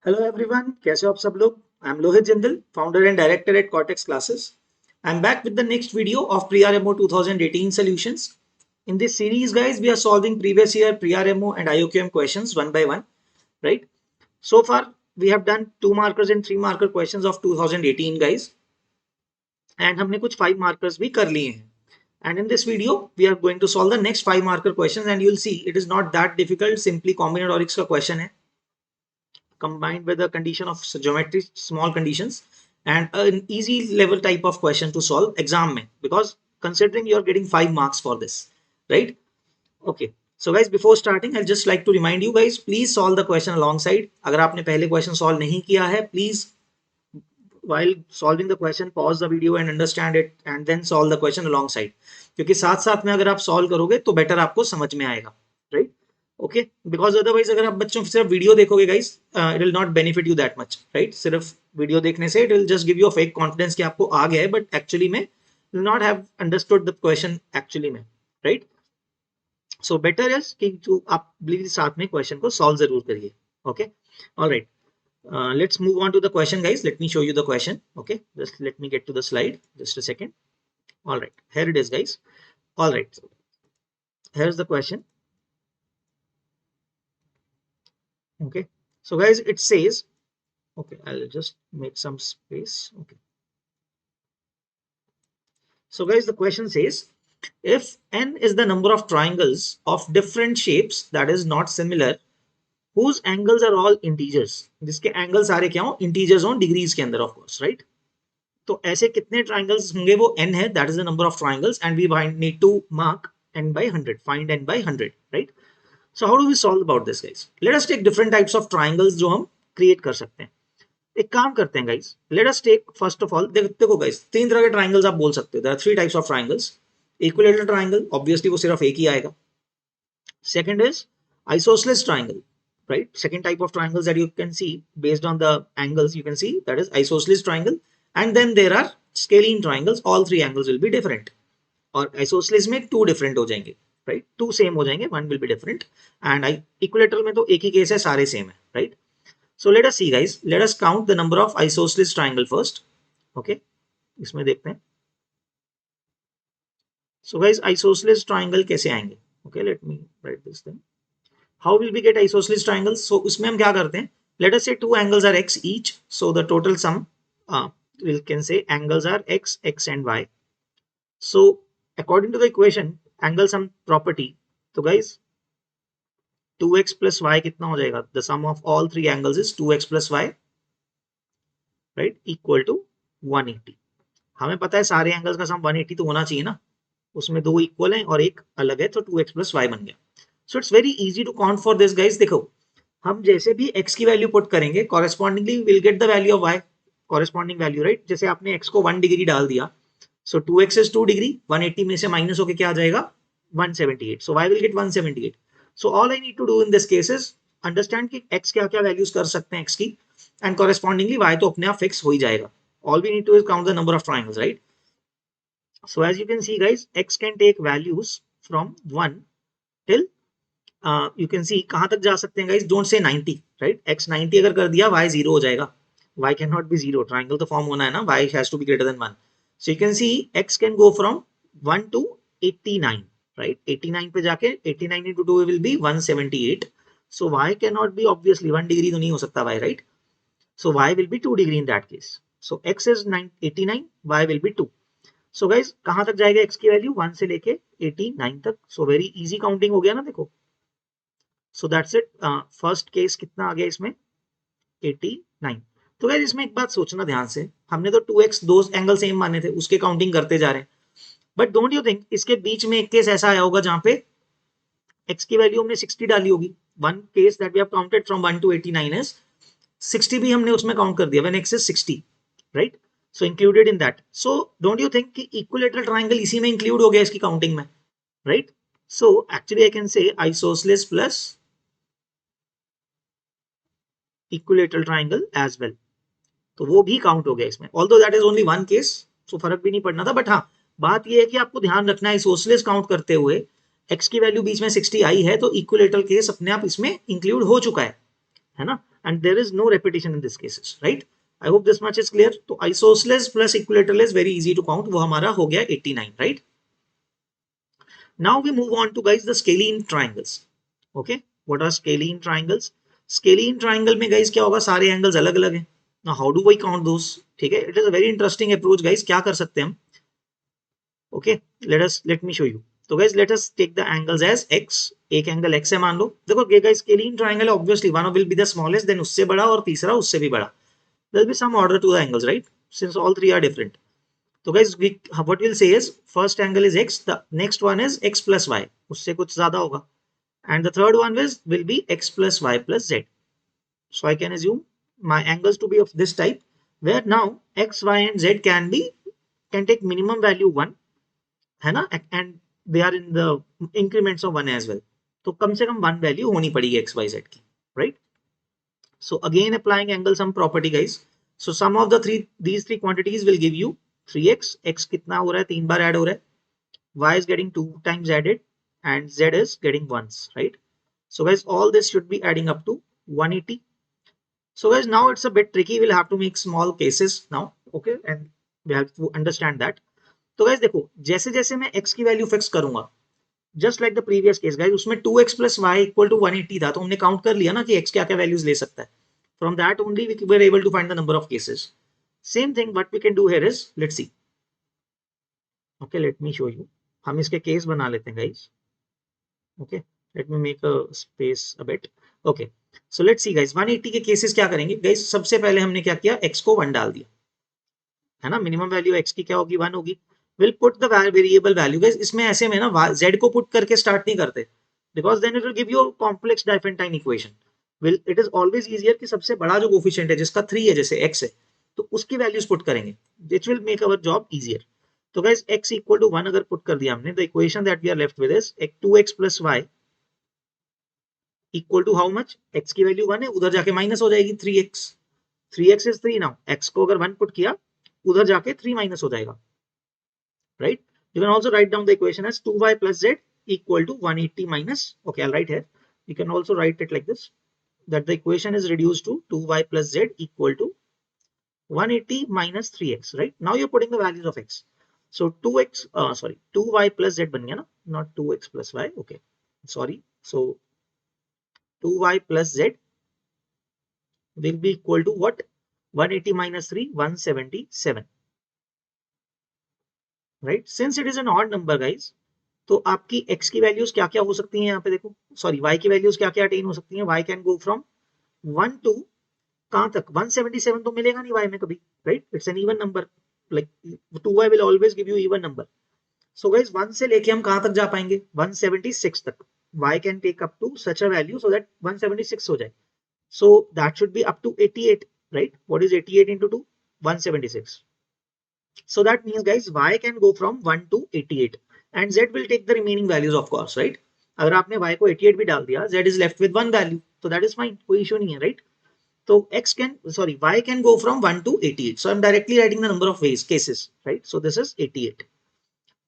Hello everyone, कैसे हो आप सब लोग। I am Lohit Jindal, founder and director at cortex classes. I am back with the next video of pre-RMO 2018 solutions. In this series, guys, we are solving previous year pre-RMO and IOQM questions one by one, right? So far, we have done 2 markers and 3 marker questions of 2018, guys, and हमने कुछ 5 markers भी कर लिए हैं. And in this video, we are going to solve the next 5 marker questions, and you'll see it is not that difficult. Simply combinatorics का question है, combined with a condition of geometry, small conditions, and an easy level type of question to solve exam mein, because considering you are getting 5 marks for this, right? Okay, so guys, before starting, I'll just like to remind you guys, please solve the question alongside. अगर आपने पहले question solve नहीं किया है, please while solving the question pause the video and understand it and then solve the question alongside, क्योंकि साथ साथ में अगर आप solve करोगे तो better आपको समझ में आएगा, right? ओके, बिकॉज अदरवाइज अगर आप बच्चों सिर्फ वीडियो देखोगे guys, it will not benefit you that much, right? सिर्फ वीडियो देखने से it will just give you a fake confidence कि आपको आ गया है, बट एक्चुअली में will not have understood the question actually में, राइट? सो बेटर इज कि जो आप प्लीज साथ में क्वेश्चन को सॉल्व जरूर करिए. Okay, alright, let's move on to the question, guys. Let me show you the question. Okay, just let me get to the slide, just a second. All right, here it is, guys. All right, here's the question. Okay, so guys, it says, okay, I'll just make some space. Okay, so guys, the question says, if n is the number of triangles of different shapes that is not similar, whose angles are all integers, जिसके angle सारे क्या हो, integers हो, degrees के अंदर, of course, right? तो ऐसे कितने ट्राइंगल्स होंगे, वो n है, that is the number of triangles, and we need to mark n by 100, find n by 100, right? So how do we solve about this, guys? Let us take different types of triangles जो हम create कर सकते हैं. एक काम करते हैं guys, let us take first of all, देखो गाइस, 3 तरह के ट्राइंगल्स आप बोल सकते हो. There are 3 types of triangles. Equilateral triangle, obviously वो सिर्फ एक ही आएगा. Second is isosceles triangle, right? Second type of triangles that you can see based on the angles you can see, that is isosceles triangle. And then there are scalene triangles, all 3 angles will be different. और isosceles में 2 different हो जाएंगे, right? 2 same हो जाएंगे, 1 will be different. And equilateral में तो एक ही case है, सारे सेम है, right? So let us see, guys. Let us count the number of isosceles triangle first. Okay, इसमें देखते हैं. So guys, isosceles triangle कैसे आएंगे? Okay, let me write this thing. How will we get isosceles triangles? So उसमें हम क्या करते हैं? Let us say 2 angles are x each. So the total sum, we can say angles are x, x and y. So according to the equation, angle sum property, तो guys 2x plus y कितना हो जाएगा? The sum of all 3 angles is 2x plus y, right? Equal to 180. हमें पता है सारे angles का सम 180 तो होना चाहिए ना, उसमें 2 इक्वल हैं और एक अलग है, तो 2x plus y बन गया. So it's very easy to count for this, guys. देखो, हम जैसे भी x की वैल्यू पुट करेंगे, correspondingly will get the value of y, corresponding value, right? जैसे आपने x को 1 डिग्री डाल दिया, सो 2x इज 2 डिग्री, 180 में से माइनस होके क्या आ जाएगा? 178. So y will get 178. So all I need to do in this case is understand कि x क्या क्या वैल्यूज कर सकते हैं x की, एंड कॉरेस्पॉन्डिंगली y तो अपने आप फिक्स हो ही जाएगा. All we need to is count the number of triangles, right? So as you can see, guys, x can take values from 1 till you can see कहां तक जा सकते हैं, guys? Don't say 90, right? x 90 अगर कर दिया, y 0 हो जाएगा. y cannot be 0, triangle तो फॉर्म होना है ना, y has to be greater than 1. So you can see x can go from 1 to 89, right? 89 पे जाके 89 into 2 will be 178. So y cannot be obviously 1 degree तो नहीं हो सकता y, right? So y will be 2 degree in that case. So x is 89, y will be 2. So guys, कहां तक जाएगा x की वैल्यू? 1 से लेके 89 तक. So very easy counting हो गया ना, देखो. So that's it. First case कितना आ गया इसमें? 89. तो guys, इसमें एक बात सोचना ध्यान से, हमने तो 2x, दो एंगल सेम माने थे, उसके काउंटिंग करते जा रहे हैं. बट डोंट यू थिंक इसके बीच में एक केस ऐसा आया होगा जहां पे x की वैल्यू हमने 60 डाली होगी? One case that we have counted from 1 to 89 is 60 भी हमने उसमें काउंट कर दिया, when x is 60, right? So included in that. So don't you think कि equilateral triangle इसी में include हो गया इसकी काउंटिंग में, right? So actually I can say isosceles plus equilateral triangle as well. तो वो भी काउंट हो गया इसमें, although that is only one case, so फर्क भी नहीं पड़ना था. बट हाँ, बात ये है कि आपको ध्यान रखना है, isosceles काउंट करते हुए x की वैल्यू बीच में 60 आई है, तो इक्विलेटरल केस अपने आप इसमें इंक्लूड हो चुका है ना? and there is no repetition in this cases, right? I hope this much is clear. तो isosceles plus equilateral is very easy to count. वो हमारा हो गया 89, right? Now we move on to guys the scalene triangles. Okay, what are scalene triangles? Scalene triangle में guys क्या होगा, सारे angles अलग अलग हैं. Now how do we count those? ठीक है, it is a very interesting approach guys. क्या कर सकते हैं हम? Okay, let me show you. तो guys let us take the angles as x. एक एंगल x है मान लो. देखो ये guys स्केलिन ट्राइंगल है, obviously one will be the smallest, then उससे बड़ा और तीसरा उससे भी बड़ा. There will be some order to the angles, right? Since all three are different. So guys what we'll say is first angle is x, the next one is x plus y, उससे कुछ ज्यादा होगा, and the third one will be x plus y plus z. So I can assume my angles to be of this type, where now x, y and z can take minimum value 1, है ना, and they are in the increments of 1 as well. तो कम से कम 1 value होनी पड़ेगी x, y, z की, right? So again applying angle sum property guys. So sum of these three quantities will give you 3x. x कितना हो रहा है, 3 बार add हो रहा है, y is getting 2 times added and z is getting once, right? So guys all this should be adding up to 180. So guys now it's a bit tricky, we'll have to make small cases now, okay, and we have to understand that. तो guys देखो जैसे जैसे मैं x की value fix करूंगा, just like the previous case guys, उसमें 2x plus y equal to 180 था, तो हमने काउंट कर लिया ना कि x क्या क्या वैल्यूज ले सकता है. From that only we were able to find the number of cases. Same thing what we can do here is, let's see. Okay let me show you. हम इसके केस बना लेते हैं guys. Okay let me make a space a bit. Okay so let's see guys 180 के cases क्या करेंगे guys. सबसे पहले हमने क्या किया, x को 1 डाल दिया, है ना. मिनिमम वैल्यू x की क्या होगी, 1 होगी. Will put the variable value guys. इसमें ऐसे में ना z को पुट करके स्टार्ट नहीं करते, because then it will give you complex diophantine equation. Will it is always easier कि सबसे बड़ा जो कोफिशिएंट है जिसका 3 है, जैसे x है, तो उसकी वैल्यूज पुट करेंगे, which will make our job easier. तो गाइस x इक्वल टू 1 अगर पुट कर दिया हमने, the equation that we are left with is 2x plus y equal to how much, x की वैल्यू 1 है, उधर जाके माइनस हो जाएगी 3x. 3x is 3 now. x को अगर 1 पुट किया, उधर जाके 3 माइनस हो जाएगा, right? You can also write down the equation as 2y plus z equal to 180 minus, okay, I'll write here. You can also write it like this, that the equation is reduced to 2y plus z equal to 180 minus 3x, right? Now you're putting the values of x. So 2y plus z ban gaya na, not 2x plus y, okay, sorry. So 2y plus z will be equal to what, 180 minus 3, 177, right? Since it is an odd number guys, तो आपकी x की values क्या क्या हो सकती हैं, यहाँ पे देखो, सॉरी y की वैल्यूज क्या क्या अटेन हो सकती हैं. y can go from 1 to कहां तक, 177 तो मिलेगा नहीं y में कभी, right? It's an even number, like 2y will always give you even number. So guys 1 से लेके हम कहां तक जा पाएंगे, 176 तक. y can take up to such a value so that 176 हो जाए. So that should be up to 88, right? What is 88 into 2, 176. So that means guys y can go from 1 to 88 and z will take the remaining values of course, right? अगर आपने y को 88 भी डाल दिया, z is left with one value, so that is fine, कोई issue नहीं है, right? तो y can go from 1 to 88. So I'm directly writing the number of cases, right? So this is 88.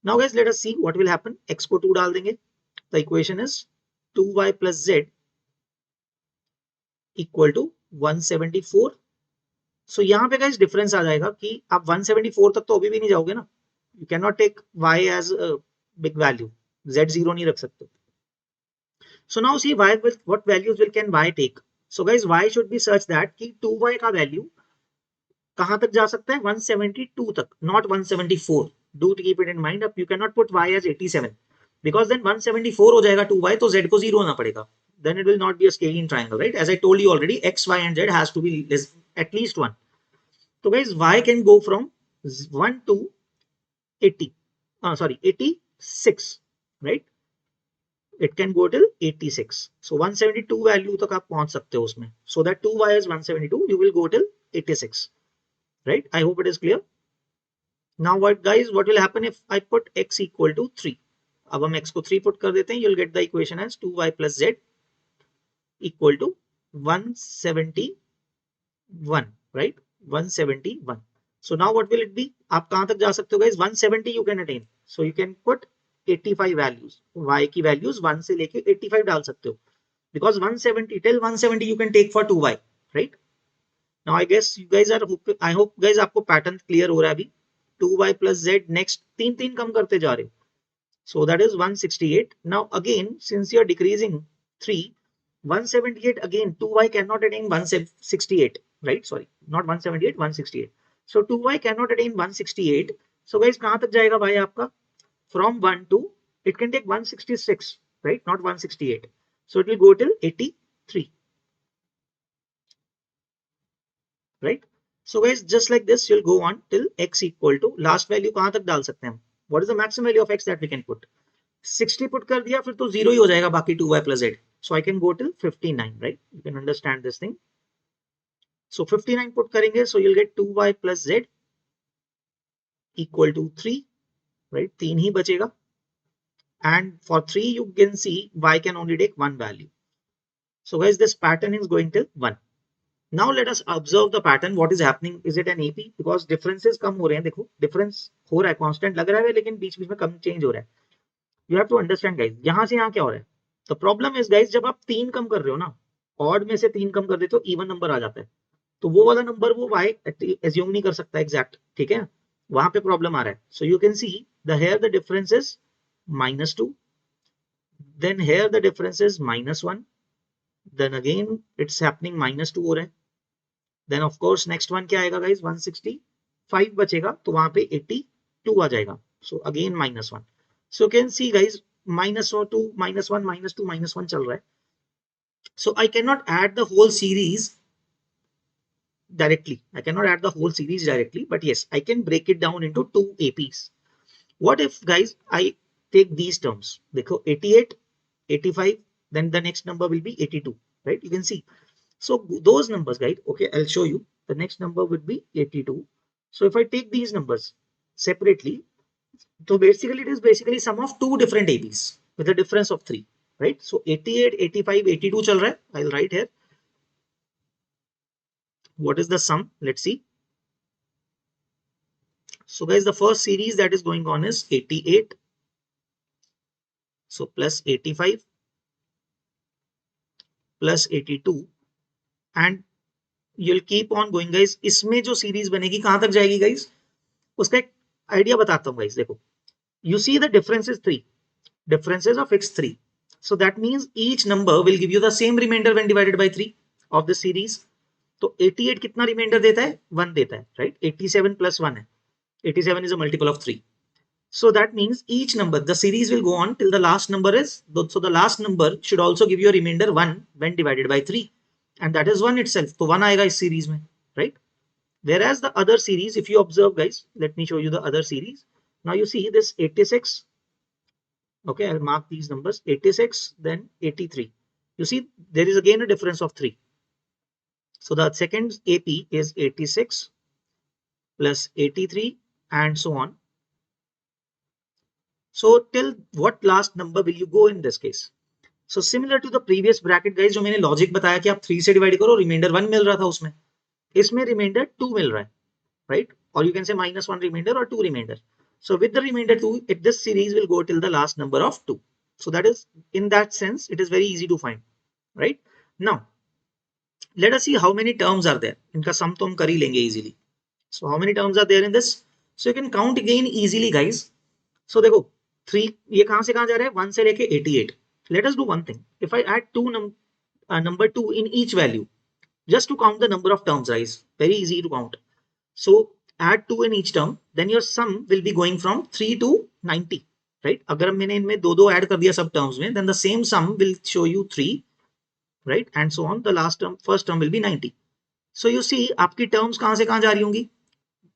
Now guys let us see what will happen. x को 2 डाल देंगे, the equation is 2y plus z equal to 174. सो यहाँ पे guys difference आ जाएगा कि आप 174 तक तो अभी भी नहीं जाओगे ना. You can not take y as big value, z 0 नहीं रख सकते. So now see y will, what values will can y take. So guys y should be such that कि 2y का वैल्यू कहां तक जा सकता है, 172 तक, not 174. Do keep it in mind. अब you can not put y as 87 because then 174 हो जाएगा 2y, तो z को 0 होना पड़ेगा. Then it will not be a scalene triangle, right? As I told you already, x, y and z has to be at least 1. So guys y can go from 1 to 86, right? It can go till 86. So 172 value तक आप पहुंच सकते हो उसमें. So that 2y is 172, you will go till 86, right? I hope it is clear. Now what guys, what will happen if I put x equal to 3? अब हम x को 3 put कर देते हैं, you'll get the equation as 2y plus z equal to 171, right? 171. So now what will it be? आप कहां तक जा सकते हो guys? 170 you can attain. So you can put 85 values. y की values 1 से लेके 85 डाल सकते हो. Because 170 till 170 you can take for 2y. right? Now I guess you guys are, I hope guys आपको pattern clear हो रहा है अभी. 2y plus z, next तीन तीन कम करते जा रहे. So that is 168. Now again, since you are decreasing 3, 178 again, 2y cannot attain 168, right? Sorry, not 178, 168. So 2y cannot attain 168. So guys, कहां तक जाएगा भाई आपका? From 1 to, it can take 166, right? Not 168. So it will go till 83, right? So guys, just like this, you'll go on till x equal to, last value कहां तक डाल सकते हैं हम? What is the maximum value of x that we can put? 60 put कर दिया फिर तो 0 ही हो जाएगा बाकी 2y plus z. So I can go till 59, right? You can understand this thing. So 59 put करेंगे, so you'll get 2y plus z equal to 3, right? 3 ही बचेगा. And for 3 you can see y can only take one value. So guys, this pattern is going till 1. Now let us observe the pattern. What is happening? Is it an AP? Because differences कम हो रहे हैं. देखो difference हो रहा है, constant लग रहा है लेकिन बीच बीच में कम change हो रहा है. You have to understand guys, यहाँ से यहाँ क्या हो रहा है? The problem is guys, जब आप 3 कम कर रहे हो ना, odd में से 3 कम कर देते हो, even नंबर आ जाता है, तो वो वाला नंबर वो y assume नहीं कर सकता exact, ठीक है? वहां पे प्रॉब्लम आ रहा है. So you can see the here the difference is -2, then here the difference is -1, then again it's happening -2 हो रहा है. Then of course next one क्या आएगा guys? 165 बचेगा, तो वहां पे 82 आ जाएगा. So again -1. So you can see guys, -2, -1, -2, -1 चल रहा है. So I cannot add the whole series directly. I cannot add the whole series directly, but yes, I can break it down into two APs. What if guys, I take these terms? देखो 88, 85, then the next number will be 82, right? You can see. So those numbers, guys, okay, I'll show you. The next number would be 82. So if I take these numbers separately, so basically it is basically sum of two different APs with a difference of 3, right? So 88, 85, 82 चल रहा है. I'll write here. What is the sum? Let's see. So guys, the first series that is going on is 88. So plus 85 plus 82 and you'll keep on going guys. इसमें जो series बनेगी कहां तक जाएगी guys? उसका एक आइडिया बताता हूं guys. देखो, you see the difference is 3. Differences of x 3. So that means each number will give you the same remainder when divided by 3 of the series. तो 88 कितना रिमाइंडर देता है? 1 देता है, right? 87 plus 1 है. 87 is a multiple of 3. So that means each number, the series will go on till the last number is, so the last number should also give you a remainder 1 when divided by 3. And that is 1 itself. So 1 आएगा इस series में, right? Whereas the other series, if you observe guys, let me show you the other series. Now you see this 86. Okay, I'll mark these numbers. 86, then 83. You see there is again a difference of 3. So the second AP is 86 plus 83 and so on. So till what last number will you go in this case? So similar to the previous bracket guys, जो मैंने logic बताया कि आप 3 से divide करो, reminder 1 मिल रहा था उसमें, इसमें रिमाइंडर 2 मिल रहा है, right? Or you can say -1 remainder or 2 remainder. So with the remainder 2, this series will go till the last number of 2. So that is, in that sense, it is very easy to find, right? Now let us see how many terms are there. इनका sum तो हम कर ही लेंगे easily. So how many terms are there in this? So you can count again easily guys. So देखो 3 ये कहां से कहां जा रहा है? 1 से लेके 88. Let us do one thing. If I add number 2 in each value, just to count the number of terms, guys, very easy to count. So add 2 in each term, then your sum will be going from 3 to 90, right? अगर मैंने इनमें दो add कर दिया सब terms में, then the same sum will show you 3, right? And so on. The last term, first term will be 90. So you see आपकी terms कहां से कहां जा रही होंगी?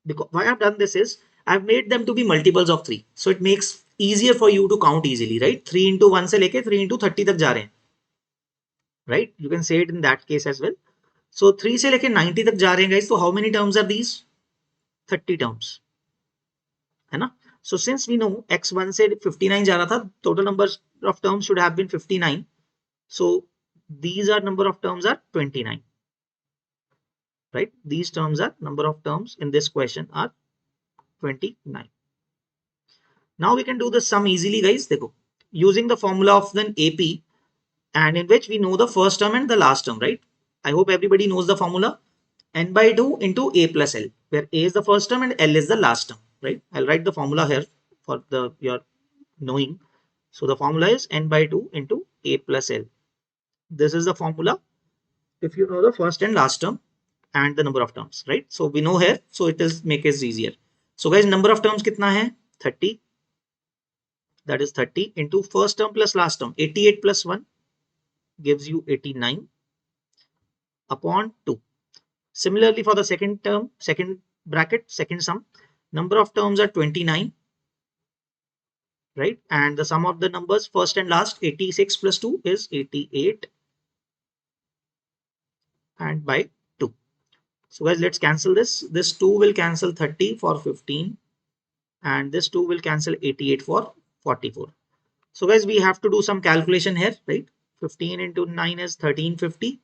Because why I've done this is I've made them to be multiples of 3. So it makes easier for you to count easily, right? 3 into 1 से लेके 3 into 30 तक जा रहे हैं, right? You can say it in that case as well. So 3 से लेके 90 तक जा रहे हैं guys. So how many terms are these? 30 terms, है ना? So since we know x1 से 59 जा रहा था, total number of terms should have been 59. So these are number of terms are 29, right? These terms are number of terms in this question are 29. Now we can do the sum easily guys. देखो, using the formula of an AP and in which we know the first term and the last term, right? I hope everybody knows the formula. N by 2 into A plus L, where A is the first term and L is the last term, right? I'll write the formula here for your knowing. So the formula is N by 2 into A plus L. This is the formula if you know the first and last term and the number of terms, right? So we know here, so it is make it easier. So guys, number of terms kitna hai? 30. That is 30 into first term plus last term. 88 plus 1 gives you 89 upon 2. Similarly, for the second term, second bracket, second sum, number of terms are 29, right? And the sum of the numbers first and last, 86 plus 2 is 88 and by 2. So guys, let's cancel this. This 2 will cancel 30 for 15 and this 2 will cancel 88 for 44. So guys, we have to do some calculation here, right? 15 into 9 is 1350.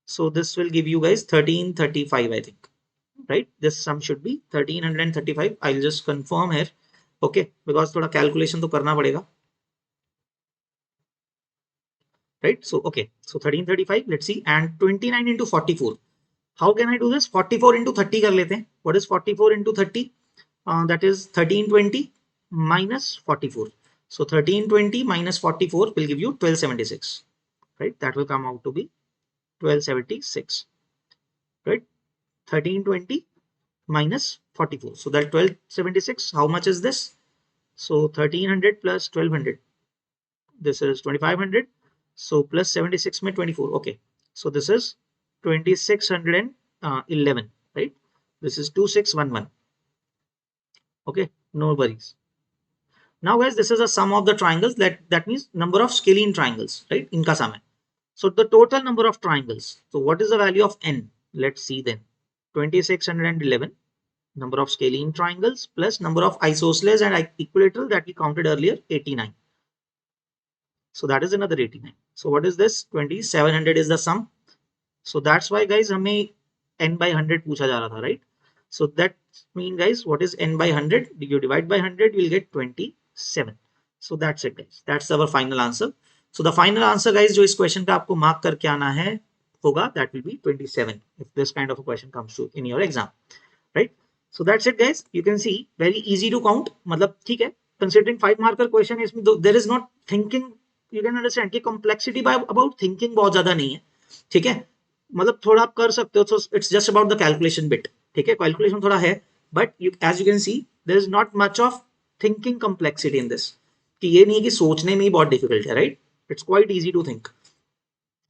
So this will give you guys 1335, I think, right? This sum should be 1335. I'll just confirm here, okay? Because thoda calculation to karna padega, right? So okay, so 1335. Let's see, and 29 into 44. How can I do this? 44 into 30 kar lete hain. What is 44 into 30? That is 1320 minus 44. So 1320 minus 44 will give you 1276, right? That will come out to be 1276, right? 1320 minus 44. So that 1276, how much is this? So 1300 plus 1200. This is 2500. So plus 76 mein 24. Okay. So this is 2611, right? This is 2611. Okay. No worries. Now guys, this is a sum of the triangles. That means number of scalene triangles, right? Inka sum hai. So the total number of triangles. So what is the value of n? Let's see then. 2611. Number of scalene triangles plus number of isosceles and equilateral that we counted earlier, 89. So that is another 89. So what is this? 2700 is the sum. So that's why guys, hame n by 100 पूछा जा रहा था, right? So that means guys, what is n by 100? You divide by 100, you'll get 27. So that's it guys. That's our final answer. So the final answer guys, जो इस question का आपको mark करके आना है होगा, that will be 27 if this kind of a question comes to in your exam, right? So that's it guys. You can see very easy to count. मतलब ठीक है, considering 5 marker question इसमें there is not thinking. You can understand कि complexity by about thinking बहुत ज्यादा नहीं है, ठीक है? मतलब थोड़ा आप कर सकते हो. So it's just about the calculation bit, ठीक है? Calculation थोड़ा है, but as you can see there is not much of thinking complexity in this. कि ये नहीं है कि सोचने में ही बहुत difficult है, right? It's quite easy to think.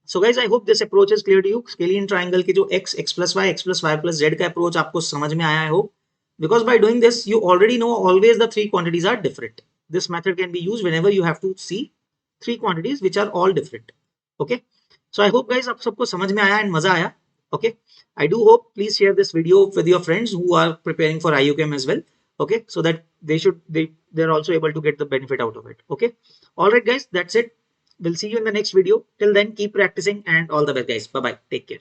So guys, I hope this approach is clear to you. Scalene triangle की जो x plus y plus z का approach आपको समझ में आया, I hope. Because by doing this, you already know always the 3 quantities are different. This method can be used whenever you have to see 3 quantities which are all different. Okay. So I hope guys आप सबको समझ में आया and मजा आया. Okay. I do hope please share this video with your friends who are preparing for IUCAM as well. Okay. So that they're also able to get the benefit out of it. Okay. All right guys, that's it. We'll see you in the next video. Till then, keep practicing and all the best guys. Bye bye. Take care.